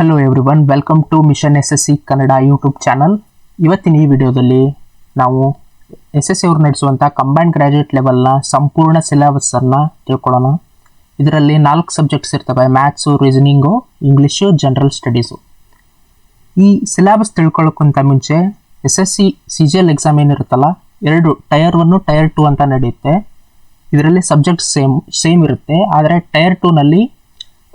Hello everyone, welcome to mission SSC Kannada YouTube channel. ಇವತ್ತಿನ ಈ ವಿಡಿಯೋದಲ್ಲಿ ನಾವು SSC ಅವರು ನಡೆಸುವಂಥ ಕಂಬೈನ್ಡ್ ಗ್ರಾಜ್ಯುಯೇಟ್ ಲೆವೆಲ್ನ ಸಂಪೂರ್ಣ ಸಿಲೆಬಸ್ಸನ್ನು ತಿಳ್ಕೊಳ್ಳೋಣ. ಇದರಲ್ಲಿ 4 ಸಬ್ಜೆಕ್ಟ್ಸ್ ಇರ್ತವೆ: maths, reasoning, English, general studies. ಈ ಸಿಲೆಬಸ್ ತಿಳ್ಕೊಳ್ಳೋಕ್ಕಿಂತ ಮುಂಚೆ SSC CGL ಎಕ್ಸಾಮ್ ಏನಿರುತ್ತಲ್ಲ, ಎರಡು ಟೈರ್ 1 ಟೈರ್ 2 ಅಂತ ನಡೆಯುತ್ತೆ. ಇದರಲ್ಲಿ ಸಬ್ಜೆಕ್ಟ್ ಸೇಮ್ ಇರುತ್ತೆ. ಆದರೆ ಟೈರ್ 2ನಲ್ಲಿ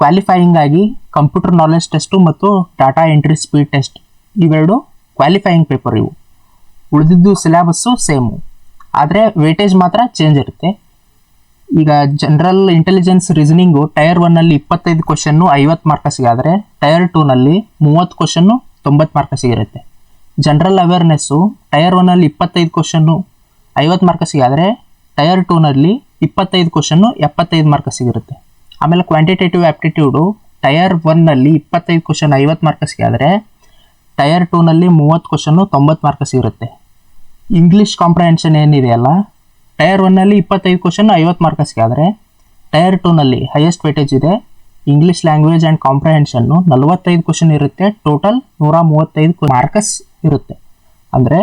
ಕ್ವಾಲಿಫೈಯಿಂಗ್ ಆಗಿ ಕಂಪ್ಯೂಟರ್ ನಾಲೆಜ್ ಟೆಸ್ಟು ಮತ್ತು ಡಾಟಾ ಎಂಟ್ರಿ ಸ್ಪೀಡ್ ಟೆಸ್ಟ್ ಇವೆರಡು ಕ್ವಾಲಿಫೈಯಿಂಗ್ ಪೇಪರ್. ಇವು ಉಳಿದಿದ್ದು ಸಿಲೆಬಸ್ಸು ಸೇಮು, ಆದರೆ ವೇಟೇಜ್ ಮಾತ್ರ ಚೇಂಜ್ ಇರುತ್ತೆ. ಈಗ ಜನರಲ್ ಇಂಟೆಲಿಜೆನ್ಸ್ ರೀಸನಿಂಗು ಟೈರ್ 1ನಲ್ಲಿ 25 ಕ್ವಶನ್ನು 50 ಮಾರ್ಕಸಿಗೆ, ಆದರೆ ಟೈರ್ 2ನಲ್ಲಿ 30 ಕ್ವಶನ್ನು 90 ಮಾರ್ಕಸಿಗೆ ಇರುತ್ತೆ. ಜನರಲ್ ಅವೇರ್ನೆಸ್ಸು ಟೈರ್ 1ನಲ್ಲಿ 25 ಕ್ವಶನ್ನು 50 ಮಾರ್ಕಸಿಗೆ, ಆದರೆ ಟೈರ್ 2ನಲ್ಲಿ 25 ಕ್ವಶನ್ನು 75 ಮಾರ್ಕಸಿಗೆ ಇರುತ್ತೆ. ಆಮೇಲೆ ಕ್ವಾಂಟಿಟೇಟಿವ್ ಆಪ್ಟಿಟ್ಯೂಡು ಟೈರ್ 1ನಲ್ಲಿ 25 ಕ್ವಶನ್ 50 ಮಾರ್ಕಸ್ಗೆ, ಆದರೆ ಟೈರ್ 2ನಲ್ಲಿ 30 ಕ್ವಶನ್ನು 90 ಮಾರ್ಕಸ್ಗೆ ಇರುತ್ತೆ. ಇಂಗ್ಲೀಷ್ ಕಾಂಪ್ರಹೆನ್ಷನ್ ಏನಿದೆಯಲ್ಲ, ಟೈರ್ 1ನಲ್ಲಿ 25 ಕ್ವಶನ್ 50 ಮಾರ್ಕಸ್ಗೆ, ಆದರೆ ಟೈರ್ 2ನಲ್ಲಿ ಹೈಯೆಸ್ಟ್ ವೇಟೇಜ್ ಇದೆ. ಇಂಗ್ಲೀಷ್ ಲ್ಯಾಂಗ್ವೇಜ್ ಆ್ಯಂಡ್ ಕಾಂಪ್ರಹೆನ್ಷನ್ನು 45 ಕ್ವಶನ್ ಇರುತ್ತೆ. ಟೋಟಲ್ 135 ಮಾರ್ಕಸ್ ಇರುತ್ತೆ. ಅಂದರೆ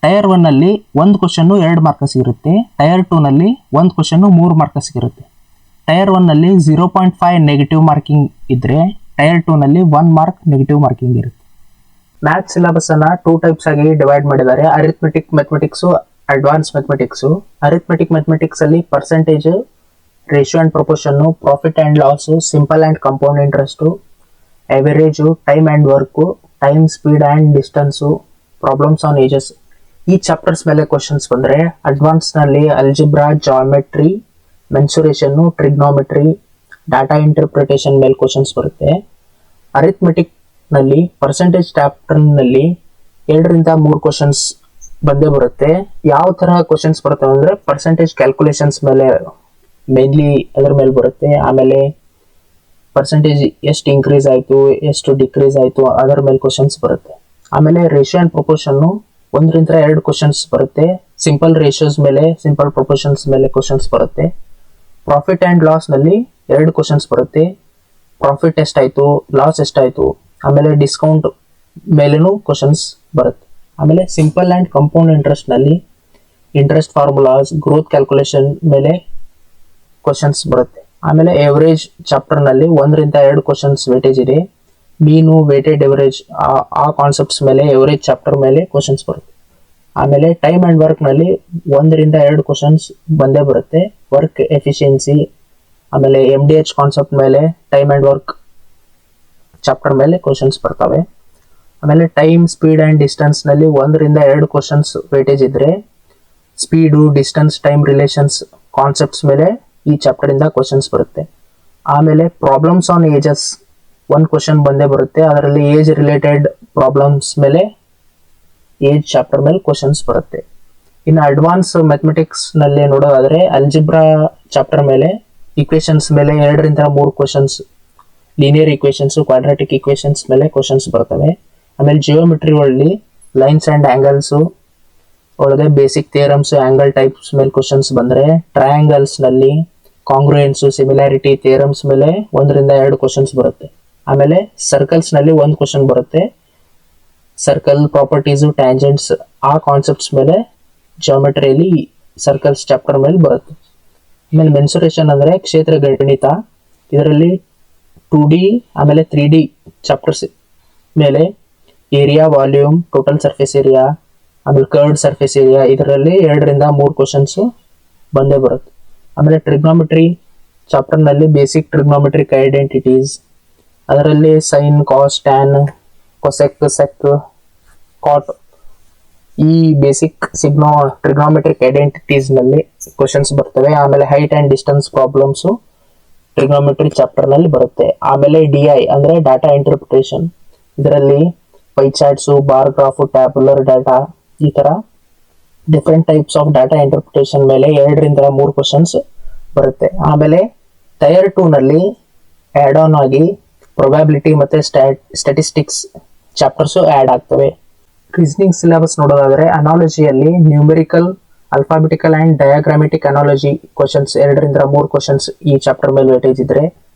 ಟೈರ್ 1ನಲ್ಲಿ 1 ಕ್ವಶನ್ನು 2 ಮಾರ್ಕಸ್ಗೆ ಇರುತ್ತೆ. ಟೈರ್ 2ನಲ್ಲಿ 1 ಕ್ವಶನ್ನು 3 ಮಾರ್ಕಸ್ಗೆ ಇರುತ್ತೆ. ಟೈರ್ 1ನಲ್ಲಿ 0.5 ನೆಗೆಟಿವ್ ಮಾರ್ಕಿಂಗ್ ಇದ್ದರೆ ಟೈರ್ 2ನಲ್ಲಿ 1 ಮಾರ್ಕ್ ನೆಗೆಟಿವ್ ಮಾರ್ಕಿಂಗ್ ಇರುತ್ತೆ. ಮ್ಯಾಥ್ಸ್ ಸಿಲೆಬಸ್ಸನ್ನು 2 ಟೈಪ್ಸ್ ಆಗಿ ಡಿವೈಡ್ ಮಾಡಿದ್ದಾರೆ: arithmetic mathematics, advance mathematics. Arithmetic ಮ್ಯಾಥಮೆಟಿಕ್ಸಲ್ಲಿ percentage, ratio and proportion, profit and loss, simple and compound interest, average, time and work, time, speed and distance, problems on ages. ಈ chapters ಮೇಲೆ questions ಬಂದರೆ, ಅಡ್ವಾನ್ಸ್ನಲ್ಲಿ algebra, geometry, mensuration, trigonometry, data interpretation ಮೇಲೆ questions ಬರುತ್ತೆ. ಅರಿಥ್ಮೆಟಿಕ್ನಲ್ಲಿ percentage ಚಾಪ್ಟರ್ನಲ್ಲಿ 2ರಿಂದ 3 questions ಬಂದೇ ಬರುತ್ತೆ. ಯಾವ ಥರ ಕ್ವಶನ್ಸ್ ಬರುತ್ತೆ ಅಂದರೆ, ಪರ್ಸೆಂಟೇಜ್ ಕ್ಯಾಲ್ಕುಲೇಷನ್ಸ್ ಮೇಲೆ ಮೇನ್ಲಿ ಅದರ ಮೇಲೆ ಬರುತ್ತೆ. ಆಮೇಲೆ ಪರ್ಸೆಂಟೇಜ್ ಎಷ್ಟು ಇನ್ಕ್ರೀಸ್ ಆಯಿತು, ಎಷ್ಟು ಡಿಕ್ರೀಸ್ ಆಯಿತು ಅದರ ಮೇಲೆ ಕ್ವಶನ್ಸ್ ಬರುತ್ತೆ. ಆಮೇಲೆ ರೇಷಿಯೋ ಆ್ಯಂಡ್ ಪ್ರೊಪೋರ್ಷನ್ನು 1ರಿಂದ 2 ಕ್ವಶನ್ಸ್ ಬರುತ್ತೆ. ಸಿಂಪಲ್ ರೇಷಿಯೋಸ್ ಮೇಲೆ, ಸಿಂಪಲ್ ಪ್ರೊಪೋರ್ಷನ್ಸ್ ಮೇಲೆ ಕ್ವಶನ್ಸ್ ಬರುತ್ತೆ. ಪ್ರಾಫಿಟ್ ಆ್ಯಂಡ್ ಲಾಸ್ನಲ್ಲಿ 2 ಕ್ವಶನ್ಸ್ ಬರುತ್ತೆ. ಪ್ರಾಫಿಟ್ ಎಷ್ಟಾಯಿತು, ಲಾಸ್ ಎಷ್ಟಾಯಿತು, ಆಮೇಲೆ ಡಿಸ್ಕೌಂಟ್ ಮೇಲೇನೂ ಕ್ವಶನ್ಸ್ ಬರುತ್ತೆ. ಆಮೇಲೆ ಸಿಂಪಲ್ ಆ್ಯಂಡ್ ಕಂಪೌಂಡ್ ಇಂಟ್ರೆಸ್ಟ್ನಲ್ಲಿ ಇಂಟ್ರೆಸ್ಟ್ ಫಾರ್ಮುಲಾಸ್, ಗ್ರೋತ್ ಕ್ಯಾಲ್ಕುಲೇಷನ್ ಮೇಲೆ ಕ್ವಶನ್ಸ್ ಬರುತ್ತೆ. ಆಮೇಲೆ ಎವರೇಜ್ ಚಾಪ್ಟರ್ನಲ್ಲಿ 1ರಿಂದ 2 ಕ್ವಶನ್ಸ್ ವೇಟೇಜ್ ಇದೆ. ಮೀನು, ವೇಟೆಡ್ ಎವರೇಜ್ ಆ ಕಾನ್ಸೆಪ್ಟ್ಸ್ ಮೇಲೆ ಎವರೇಜ್ ಚಾಪ್ಟರ್ ಮೇಲೆ ಕ್ವಶನ್ಸ್ ಬರುತ್ತೆ. ಆಮೇಲೆ ಟೈಮ್ ಆ್ಯಂಡ್ ವರ್ಕ್ನಲ್ಲಿ 1ರಿಂದ 2 ಕ್ವಶನ್ಸ್ ಬಂದೇ ಬರುತ್ತೆ. ವರ್ಕ್ ಎಫಿಷಿಯನ್ಸಿ, ಆಮೇಲೆ MDH ಕಾನ್ಸೆಪ್ಟ್ ಮೇಲೆ, ಟೈಮ್ ಆ್ಯಂಡ್ ವರ್ಕ್ ಚಾಪ್ಟರ್ ಮೇಲೆ ಕ್ವಶನ್ಸ್ ಬರ್ತವೆ. ಆಮೇಲೆ ಟೈಮ್, ಸ್ಪೀಡ್ ಆ್ಯಂಡ್ ಡಿಸ್ಟೆನ್ಸ್ನಲ್ಲಿ 1ರಿಂದ 2 ಕ್ವಶನ್ಸ್ ವೇಟೇಜ್ ಇದ್ದರೆ, speed, distance, time relations concepts ಮೇಲೆ ಈ ಚಾಪ್ಟರಿಂದ ಕ್ವಶನ್ಸ್ ಬರುತ್ತೆ. ಆಮೇಲೆ ಪ್ರಾಬ್ಲಮ್ಸ್ ಆನ್ ಏಜಸ್ 1 ಕ್ವಶನ್ ಬಂದೇ ಬರುತ್ತೆ. ಅದರಲ್ಲಿ ಏಜ್ ರಿಲೇಟೆಡ್ ಪ್ರಾಬ್ಲಮ್ಸ್ ಮೇಲೆ, ಏಜ್ ಚಾಪ್ಟರ್ ಮೇಲೆ ಕ್ವಶನ್ಸ್ ಬರುತ್ತೆ. ಇನ್ನು ಅಡ್ವಾನ್ಸ್ ಮ್ಯಾಥಮೆಟಿಕ್ಸ್ನಲ್ಲಿ ನೋಡೋದಾದರೆ, ಅಲ್ಜಿಬ್ರಾ ಚಾಪ್ಟರ್ ಮೇಲೆ, ಇಕ್ವೇಷನ್ಸ್ ಮೇಲೆ 2ರಿಂದ 3 ಕ್ವಶನ್ಸ್, ಲೀನಿಯರ್ ಇಕ್ವೇಷನ್ಸು, ಕ್ವಾಡ್ರಾಟಿಕ್ ಇಕ್ವೇಷನ್ಸ್ ಮೇಲೆ ಕ್ವಶನ್ಸ್ ಬರ್ತವೆ. ಆಮೇಲೆ ಜಿಯೋಮೆಟ್ರಿ ಒಳಗೆ ಲೈನ್ಸ್ ಆ್ಯಂಡ್ ಆ್ಯಂಗಲ್ಸು ಒಳಗೆ ಬೇಸಿಕ್ ಥಿಯರಮ್ಸು, ಆ್ಯಂಗಲ್ ಟೈಪ್ಸ್ ಮೇಲೆ ಕ್ವಶನ್ಸ್ ಬಂದರೆ, ಟ್ರಯಾಂಗಲ್ಸ್ನಲ್ಲಿ ಕಾಂಗ್ರುಯೆನ್ಸು, ಸಿಮಿಲಾರಿಟಿ ಥಿಯರಮ್ಸ್ ಮೇಲೆ 1ರಿಂದ 2 ಕ್ವಶನ್ಸ್ ಬರುತ್ತೆ. ಆಮೇಲೆ ಸರ್ಕಲ್ಸ್ನಲ್ಲಿ 1 ಕ್ವಶನ್ ಬರುತ್ತೆ. ಸರ್ಕಲ್ ಪ್ರಾಪರ್ಟೀಸು, ಟ್ಯಾಂಜೆಂಟ್ಸ್ ಆ ಕಾನ್ಸೆಪ್ಟ್ಸ್ ಮೇಲೆ ಜಿಯೋಮೆಟ್ರಿಯಲ್ಲಿ ಸರ್ಕಲ್ಸ್ ಚಾಪ್ಟರ್ ಮೇಲೆ ಬರುತ್ತೆ. ಆಮೇಲೆ ಮೆನ್ಸುರೇಷನ್ ಅಂದರೆ ಕ್ಷೇತ್ರ ಗಣಿತ. ಇದರಲ್ಲಿ 2D ಆಮೇಲೆ 3D ಚಾಪ್ಟರ್ಸ್ ಮೇಲೆ area, volume, total surface area, ಆಮೇಲೆ ಕರ್ವ್ಡ್ ಸರ್ಫೇಸ್ ಏರಿಯಾ, ಇದರಲ್ಲಿ 2ರಿಂದ 3 ಕ್ವಶನ್ಸು ಬಂದೇ ಬರುತ್ತೆ. ಆಮೇಲೆ ಟ್ರಿಗ್ನೋಮೆಟ್ರಿ ಚಾಪ್ಟರ್ನಲ್ಲಿ ಬೇಸಿಕ್ ಟ್ರಿಗ್ನೋಮೆಟ್ರಿಕ್ ಐಡೆಂಟಿಟೀಸ್, ಅದರಲ್ಲಿ sine, cos, tan, cosec, sec, cot ಈ ಬೇಸಿಕ್ ಟ್ರಿಗ್ನೋಮೆಟ್ರಿಕ್ ಐಡೆಂಟಿಟೀಸ್ನಲ್ಲಿ ಕ್ವಶನ್ಸ್ ಬರ್ತವೆ. ಆಮೇಲೆ height and distance problems trigonometry ಚಾಪ್ಟರ್ನಲ್ಲಿ ಬರುತ್ತೆ. ಆಮೇಲೆ DI ಅಂದರೆ ಡಾಟಾ ಇಂಟರ್ಪ್ರಿಟೇಷನ್, ಇದರಲ್ಲಿ pie charts, bar graph, tabular data, ಈ ಥರ different types of data interpretation ಮೇಲೆ 2ರಿಂದ 3 ಕ್ವಶನ್ಸ್ ಬರುತ್ತೆ. ಆಮೇಲೆ ಟೈರ್ 2ನಲ್ಲಿ ಆ್ಯಡ್ ಆನ್ ಆಗಿ ಪ್ರೊಬ್ಯಾಬಿಲಿಟಿ ಮತ್ತು ಸ್ಟ್ಯಾಟಿಸ್ಟಿಕ್ಸ್ ಚಾಪ್ಟರ್ಸು ಆ್ಯಡ್ ಆಗ್ತವೆ. ರೀಸನಿಂಗ್ ಸಿಲೆಬಸ್ ನೋಡೋದಾದರೆ, ಅನಾಲಜಿಯಲ್ಲಿ numerical, alphabetical and diagrammatic analogy questions 2ರಿಂದ 3 ಕ್ವಶನ್ಸ್ ಈ ಚಾಪ್ಟರ್ ಮೇಲೆ ವೇಟೇಜ್ ಇದ್ದರೆ,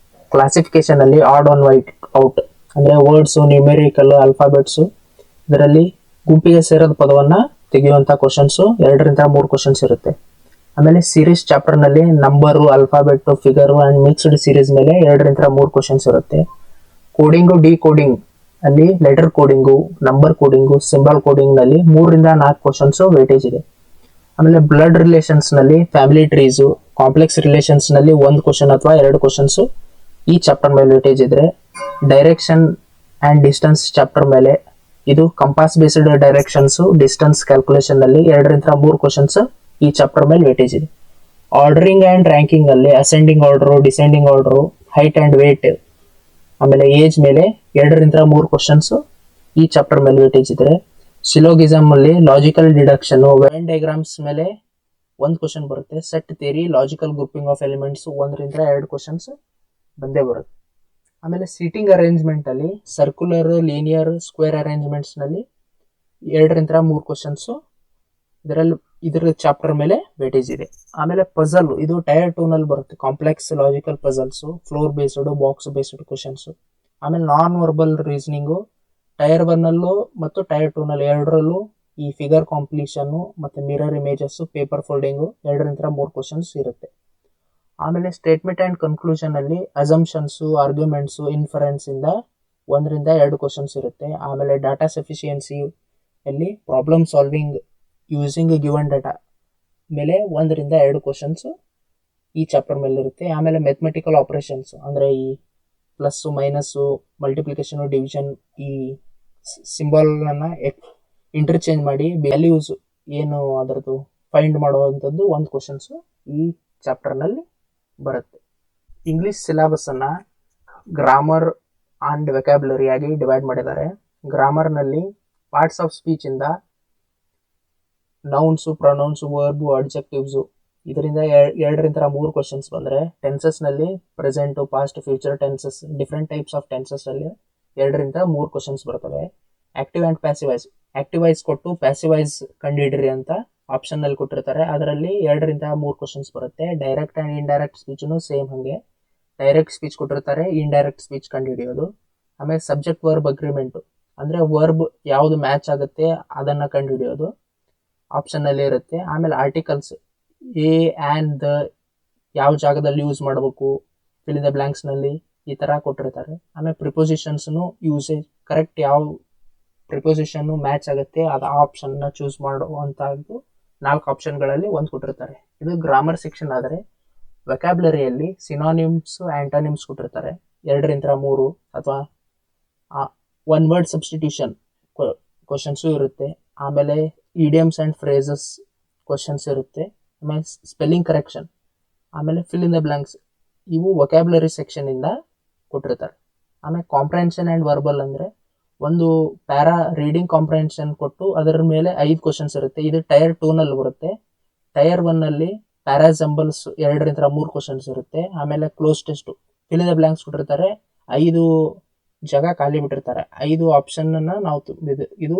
ಕ್ಲಾಸಿಫಿಕೇಶನ್ ಅಲ್ಲಿ ಆಡ್ ಆನ್ ವೈಟ್ ಔಟ್ ಅಂದರೆ ವರ್ಡ್ಸು, ನ್ಯೂಮೆರಿಕಲ್, ಅಲ್ಫಾಬೆಟ್ಸು, ಇದರಲ್ಲಿ ಗುಂಪಿಗೆ ಸೇರೋದ ಪದವನ್ನು ತೆಗೆಯುವಂಥ ಕ್ವಶನ್ಸು 2-3 ಕ್ವಶನ್ಸ್ ಇರುತ್ತೆ. ಆಮೇಲೆ ಸೀರೀಸ್ ಚಾಪ್ಟರ್ನಲ್ಲಿ number, alphabet, figure and mixed series ಮೇಲೆ 2-3 ಕ್ವಶನ್ಸ್ ಇರುತ್ತೆ. ಕೋಡಿಂಗು, ಡಿ ಕೋಡಿಂಗ್ ಅಲ್ಲಿ letter coding, number coding, symbol ಕೋಡಿಂಗ್ನಲ್ಲಿ 3-4 ಕ್ವಶನ್ಸು ವೇಟೇಜ್ ಇದೆ. ಆಮೇಲೆ ಬ್ಲಡ್ ರಿಲೇಷನ್ಸ್ನಲ್ಲಿ, ಫ್ಯಾಮಿಲಿ ಟ್ರೀಸು, ಕಾಂಪ್ಲೆಕ್ಸ್ ರಿಲೇಷನ್ಸ್ನಲ್ಲಿ 1 ಕ್ವಶನ್ ಅಥವಾ 2 ಕ್ವಶನ್ಸು ಈ ಚಾಪ್ಟರ್ ಮೇಲೆ ವೇಟೇಜ್ ಇದ್ರೆ, ಡೈರೆಕ್ಷನ್ ಆ್ಯಂಡ್ ಡಿಸ್ಟೆನ್ಸ್ ಚಾಪ್ಟರ್ ಮೇಲೆ ಇದು ಕಂಪಾಸ್ ಬೇಸ್ಡ್ ಡೈರೆಕ್ಷನ್ಸು, ಡಿಸ್ಟೆನ್ಸ್ ಕ್ಯಾಲ್ಕುಲೇಷನ್ನಲ್ಲಿ 2-3 ಕ್ವಶನ್ಸ್ ಈ ಚಾಪ್ಟರ್ ಮೇಲೆ ವೇಟೇಜ್ ಇದೆ. ಆರ್ಡರಿಂಗ್ ಆ್ಯಂಡ್ ರ್ಯಾಂಕಿಂಗ್ ಅಲ್ಲಿ ascending order, descending order, height and weight, ಆಮೇಲೆ ಏಜ್ ಮೇಲೆ 2-3 ಕ್ವಶನ್ಸ್ ಈ ಚಾಪ್ಟರ್ ಮೇಲೆ ವೇಟೇಜ್ ಇದ್ರೆ, ಸಿಲೋಗಿಸಮ್ ಅಲ್ಲಿ ಲಾಜಿಕಲ್ ಡಿಡಕ್ಷನ್, ವೆನ್ ಡಯಾಗ್ರಾಮ್ಸ್ ಮೇಲೆ 1 ಕ್ವಶನ್ ಬರುತ್ತೆ. Set theory, logical grouping of elements 1-2 questions ಬಂದೇ ಬರುತ್ತೆ. ಆಮೇಲೆ ಸೀಟಿಂಗ್ ಅರೇಂಜ್ಮೆಂಟ್ ಅಲ್ಲಿ ಸರ್ಕ್ಯುಲರ್, ಲೀನಿಯರ್, ಸ್ಕ್ವೇರ್ ಅರೇಂಜ್ಮೆಂಟ್ಸ್ ನಲ್ಲಿ 2-3 ಕ್ವಶನ್ಸ್ ಇದರ ಚಾಪ್ಟರ್ ಮೇಲೆ ವೇಟೇಜ್ ಇದೆ. ಆಮೇಲೆ ಪಜಲ್, ಇದು ಟೈರ್ 2 ನಲ್ಲಿ ಬರುತ್ತೆ. Complex logical puzzles, floor based, box based questions. ಆಮೇಲೆ ನಾನ್ ವರ್ಬಲ್ ರೀಸನಿಂಗು ಟೈರ್ 1 ಅಲ್ಲೂ ಮತ್ತು ಟೈರ್ 2 ನಲ್ಲಿ ಎರಡರಲ್ಲೂ ಈ ಫಿಗರ್ ಕಾಂಪ್ಲೀಷನ್ ಮತ್ತೆ mirror images, paper folding 2-3 questions ಇರುತ್ತೆ. ಆಮೇಲೆ ಸ್ಟೇಟ್ಮೆಂಟ್ ಆ್ಯಂಡ್ ಕನ್ಕ್ಲೂಷನ್ ಅಲ್ಲಿ ಅಸಂಪ್ಷನ್ಸು, ಆರ್ಗ್ಯುಮೆಂಟ್ಸು, ಇನ್ಫರೆನ್ಸ್ ಇಂದ 1-2 ಕ್ವಶನ್ಸ್ ಇರುತ್ತೆ. ಆಮೇಲೆ ಡಾಟಾ ಸಫಿಷಿಯನ್ಸಿ ಅಲ್ಲಿ problem solving using given data ಮೇಲೆ 1-2 ಕ್ವಶನ್ಸ್ ಈ ಚಾಪ್ಟರ್ ಮೇಲೆ ಇರುತ್ತೆ. ಆಮೇಲೆ ಮೆಥಮೆಟಿಕಲ್ ಆಪರೇಷನ್ಸ್ ಅಂದರೆ ಈ ಪ್ಲಸ್ಸು, ಮೈನಸ್ಸು, ಮಲ್ಟಿಪ್ಲಿಕೇಶನು, ಡಿವಿಷನ್, ಈ ಸಿಂಬಲ್ನ ಇಂಟರ್ಚೇಂಜ್ ಮಾಡಿ ವ್ಯಾಲ್ಯೂಸ್ ಏನು ಅದರದ್ದು ಫೈಂಡ್ ಮಾಡುವಂಥದ್ದು 1 ಕ್ವಶನ್ಸು ಈ ಚಾಪ್ಟರ್ನಲ್ಲಿ ಬರುತ್ತೆ. ಇಂಗ್ಲಿಷ್ ಸಿಲೆಬಸ್ಸನ್ನು ಗ್ರಾಮರ್ ಆ್ಯಂಡ್ ವೆಕ್ಯಾಬ್ಯುಲರಿ ಆಗಿ ಡಿವೈಡ್ ಮಾಡಿದ್ದಾರೆ. ಗ್ರಾಮರ್ನಲ್ಲಿ ಪಾರ್ಟ್ಸ್ ಆಫ್ ಸ್ಪೀಚಿಂದ ನೌನ್ಸು, ಪ್ರೊನೌನ್ಸು, ವರ್ಬು, ಅಡ್ಜೆಕ್ಟಿವ್ಸು ಇದರಿಂದ 2-3 ಕ್ವಶನ್ಸ್ ಬಂದರೆ, ಟೆನ್ಸಸ್ನಲ್ಲಿ present, past, future tenses, different types of ಟೆನ್ಸಸ್ಸಲ್ಲಿ 2-3 ಕ್ವಶನ್ಸ್ ಬರ್ತವೆ. ಆಕ್ಟಿವ್ ಆ್ಯಂಡ್ ಪ್ಯಾಸಿವೈಸ್, ಆಕ್ಟಿವೈಸ್ ಕೊಟ್ಟು ಪ್ಯಾಸಿವೈಸ್ ಕಂಡುಹಿಡ್ರಿ ಅಂತ ಆಪ್ಷನ್ನಲ್ಲಿ ಕೊಟ್ಟಿರ್ತಾರೆ. ಅದರಲ್ಲಿ 2-3 ಕ್ವಶನ್ಸ್ ಬರುತ್ತೆ. ಡೈರೆಕ್ಟ್ ಆ್ಯಂಡ್ ಇಂಡೈರೆಕ್ಟ್ ಸ್ಪೀಚನು ಸೇಮ್ ಹಾಗೆ ಡೈರೆಕ್ಟ್ ಸ್ಪೀಚ್ ಕೊಟ್ಟಿರ್ತಾರೆ, ಇಂಡೈರೆಕ್ಟ್ ಸ್ಪೀಚ್ ಕಂಡುಹಿಡಿಯೋದು. ಆಮೇಲೆ ಸಬ್ಜೆಕ್ಟ್ ವರ್ಬ್ ಅಗ್ರಿಮೆಂಟು ಅಂದರೆ ವರ್ಬ್ ಯಾವುದು ಮ್ಯಾಚ್ ಆಗುತ್ತೆ ಅದನ್ನು ಕಂಡುಹಿಡಿಯೋದು ಆಪ್ಷನ್ನಲ್ಲಿ ಇರುತ್ತೆ. ಆಮೇಲೆ ಆರ್ಟಿಕಲ್ಸ್ ಎ, ಆ್ಯಂಡ್, ದ ಯಾವ ಜಾಗದಲ್ಲಿ ಯೂಸ್ ಮಾಡಬೇಕು, ಫಿಲ್ ಇನ್ ದ ಬ್ಲ್ಯಾಂಕ್ಸ್ನಲ್ಲಿ ಈ ಥರ ಕೊಟ್ಟಿರ್ತಾರೆ. ಆಮೇಲೆ ಪ್ರಿಪೋಸಿಷನ್ಸ್ನು ಯೂಸೇಜ್ ಕರೆಕ್ಟ್ ಯಾವ ಪ್ರಿಪೋಸಿಷನ್ನು ಮ್ಯಾಚ್ ಆಗುತ್ತೆ ಅದು ಆ ಆಪ್ಷನ್ನ ಚೂಸ್ ಮಾಡುವಂಥದ್ದು 4 ಆಪ್ಷನ್ಗಳಲ್ಲಿ 1 ಕೊಟ್ಟಿರ್ತಾರೆ. ಇದು ಗ್ರಾಮರ್ ಸೆಕ್ಷನ್. ಆದರೆ ವೆಕ್ಯಾಬ್ಯುಲರಿಯಲ್ಲಿ ಸಿನಾನಿಮ್ಸ್, ಆ್ಯಂಟೋನಿಮ್ಸ್ ಕೊಟ್ಟಿರ್ತಾರೆ 2-3 ಅಥವಾ 1 ವರ್ಡ್ ಸಬ್ಸ್ಟಿಟ್ಯೂಷನ್ ಕ್ವಶನ್ಸು ಇರುತ್ತೆ. ಆಮೇಲೆ ಇಡಿಯಮ್ಸ್ ಆ್ಯಂಡ್ ಫ್ರೇಸಸ್ ಕ್ವಶನ್ಸ್ ಇರುತ್ತೆ. ಆಮೇಲೆ ಸ್ಪೆಲ್ಲಿಂಗ್ ಕರೆಕ್ಷನ್, ಆಮೇಲೆ ಫಿಲ್ ಇನ್ ದ ಬ್ಲ್ಯಾಂಕ್ಸ್ ಇವು ವೊಕ್ಯಾಬ್ಯುಲರಿ ಸೆಕ್ಷನಿಂದ ಕೊಟ್ಟಿರ್ತಾರೆ. ಆಮೇಲೆ ಕಾಂಪ್ರಹೆನ್ಷನ್ ಆ್ಯಂಡ್ ವರ್ಬಲ್ ಅಂದರೆ ಒಂದು ಪ್ಯಾರಾ ರೀಡಿಂಗ್ ಕಾಂಪ್ರಹೆನ್ಷನ್ ಕೊಟ್ಟು ಅದರ ಮೇಲೆ 5 ಕ್ವಶನ್ಸ್ ಇರುತ್ತೆ. ಇದು ಟೈರ್ 2 ನಲ್ಲಿ ಬರುತ್ತೆ. ಟೈರ್ 1 ನಲ್ಲಿ ಪ್ಯಾರಾಜಂಬಲ್ಸ್ 2-3 ಕ್ವಶನ್ಸ್ ಇರುತ್ತೆ. ಆಮೇಲೆ close test, fill in the blanks ಕೊಟ್ಟಿರ್ತಾರೆ, 5 ಜಾಗ ಖಾಲಿ ಬಿಟ್ಟಿರ್ತಾರೆ. 5 ಆಪ್ಷನ್ನ ನಾವು ಇದು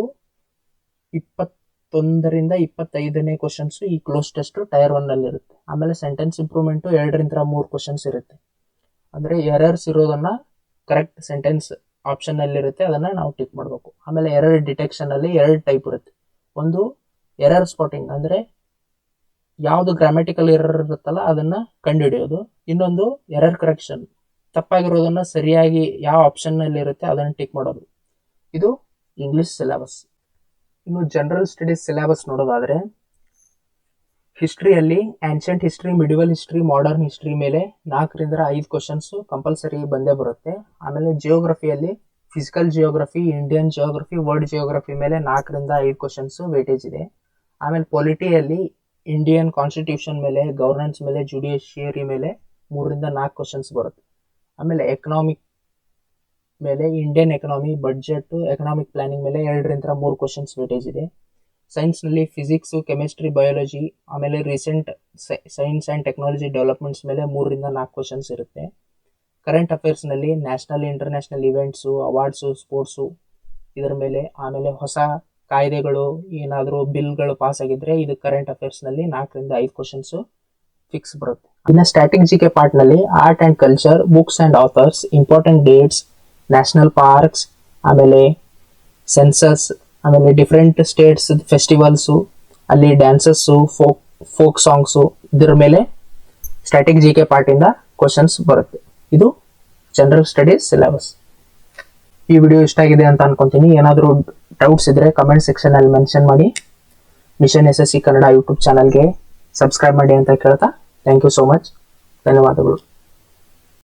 21-25ನೇ ಕ್ವಶನ್ಸು ಈ ಕ್ಲೋಸ್ ಟೆಸ್ಟು ಟೈರ್ 1 ನಲ್ಲಿ ಇರುತ್ತೆ. ಆಮೇಲೆ ಸೆಂಟೆನ್ಸ್ ಇಂಪ್ರೂವ್ಮೆಂಟು 2-3 ಕ್ವಶನ್ಸ್ ಇರುತ್ತೆ. ಅಂದರೆ ಎರರ್ಸ್ ಇರೋದನ್ನು ಕರೆಕ್ಟ್ ಸೆಂಟೆನ್ಸ್ ಆಪ್ಷನ್ನಲ್ಲಿ ಇರುತ್ತೆ, ಅದನ್ನು ನಾವು ಟಿಕ್ ಮಾಡಬೇಕು. ಆಮೇಲೆ ಎರರ್ ಡಿಟೆಕ್ಷನಲ್ಲಿ 2 ಟೈಪ್ ಇರುತ್ತೆ. ಒಂದು ಎರರ್ ಸ್ಪಾಟಿಂಗ್ ಅಂದರೆ ಯಾವುದು ಗ್ರಾಮ್ಯಾಟಿಕಲ್ ಎರರ್ ಇರುತ್ತಲ್ಲ ಅದನ್ನು ಕಂಡುಹಿಡಿಯೋದು. ಇನ್ನೊಂದು ಎರರ್ ಕರೆಕ್ಷನ್, ತಪ್ಪಾಗಿರೋದನ್ನು ಸರಿಯಾಗಿ ಯಾವ ಆಪ್ಷನ್ನಲ್ಲಿ ಇರುತ್ತೆ ಅದನ್ನು ಟಿಕ್ ಮಾಡೋದು. ಇದು ಇಂಗ್ಲಿಷ್ ಸಿಲೆಬಸ್. ಇನ್ನು ಜನರಲ್ ಸ್ಟಡೀಸ್ ಸಿಲೆಬಸ್ ನೋಡೋದಾದರೆ, ಹಿಸ್ಟ್ರಿಯಲ್ಲಿ ancient history, medieval history, modern history ಮೇಲೆ 4-5 ಕ್ವಶನ್ಸು ಕಂಪಲ್ಸರಿ ಬಂದೇ ಬರುತ್ತೆ. ಆಮೇಲೆ ಜಿಯೋಗ್ರಫಿಯಲ್ಲಿ physical geography, Indian geography, world geography ಮೇಲೆ 4-5 ಕ್ವಶನ್ಸು ವೇಟೇಜ್ ಇದೆ. ಆಮೇಲೆ ಪೊಲಿಟಿಯಲ್ಲಿ ಇಂಡಿಯನ್ ಕಾನ್ಸ್ಟಿಟ್ಯೂಷನ್ ಮೇಲೆ, ಗವರ್ನೆನ್ಸ್ ಮೇಲೆ, ಜುಡಿಷಿಯರಿ ಮೇಲೆ 3-4 ಕ್ವಶನ್ಸ್ ಬರುತ್ತೆ. ಆಮೇಲೆ ಎಕನಾಮಿಕ್ ಮೇಲೆ Indian economy, budget, economic planning ಮೇಲೆ 2-3 ಕ್ವಶನ್ಸ್ ವೇಟೇಜ್ ಇದೆ. ಸೈನ್ಸ್ನಲ್ಲಿ ಫಿಸಿಕ್ಸು, ಕೆಮಿಸ್ಟ್ರಿ, ಬಯಾಲಜಿ, ಆಮೇಲೆ recent science and technology developments ಮೇಲೆ 3-4 ಕ್ವಶನ್ಸ್ ಇರುತ್ತೆ. ಕರೆಂಟ್ ಅಫೇರ್ಸ್ನಲ್ಲಿ national, international events, awards, sports ಇದರ ಮೇಲೆ. ಆಮೇಲೆ ಹೊಸ ಕಾಯ್ದೆಗಳು ಏನಾದರೂ ಬಿಲ್ಗಳು ಪಾಸ್ ಆಗಿದ್ರೆ ಇದು ಕರೆಂಟ್ ಅಫೇರ್ಸ್ನಲ್ಲಿ 4-5 ಕ್ವಶನ್ಸು ಫಿಕ್ಸ್ ಬರುತ್ತೆ. ಇನ್ನು ಸ್ಟ್ಯಾಟಿಕ್ ಜಿಕೆ ಪಾರ್ಟ್ನಲ್ಲಿ art and culture, books and authors, important dates, national parks, ಆಮೇಲೆ ಸೆನ್ಸಸ್, ಆಮೇಲೆ ಡಿಫ್ರೆಂಟ್ ಸ್ಟೇಟ್ಸ್ ಫೆಸ್ಟಿವಲ್ಸು, ಅಲ್ಲಿ ಡ್ಯಾನ್ಸಸ್ಸು, ಫೋಕ್ ಸಾಂಗ್ಸು, ಇದರ ಮೇಲೆ ಸ್ಟ್ಯಾಟಿಕ್ ಜಿ ಕೆ ಪಾರ್ಟಿಂದ ಕ್ವಶನ್ಸ್ ಬರುತ್ತೆ. ಇದು ಜನರಲ್ ಸ್ಟಡೀಸ್ ಸಿಲೆಬಸ್. ಈ ವಿಡಿಯೋ ಇಷ್ಟ ಆಗಿದೆ ಅಂತ ಅನ್ಕೊಂತೀನಿ. ಏನಾದರೂ ಡೌಟ್ಸ್ ಇದ್ರೆ ಕಮೆಂಟ್ ಸೆಕ್ಷನ್ ಅಲ್ಲಿ ಮೆನ್ಷನ್ ಮಾಡಿ. ಮಿಷನ್ SSC ಕನ್ನಡ ಯೂಟ್ಯೂಬ್ ಚಾನಲ್ಗೆ ಸಬ್ಸ್ಕ್ರೈಬ್ ಮಾಡಿ ಅಂತ ಕೇಳ್ತಾ, ಥ್ಯಾಂಕ್ ಯು ಸೋ ಮಚ್. ಧನ್ಯವಾದಗಳು.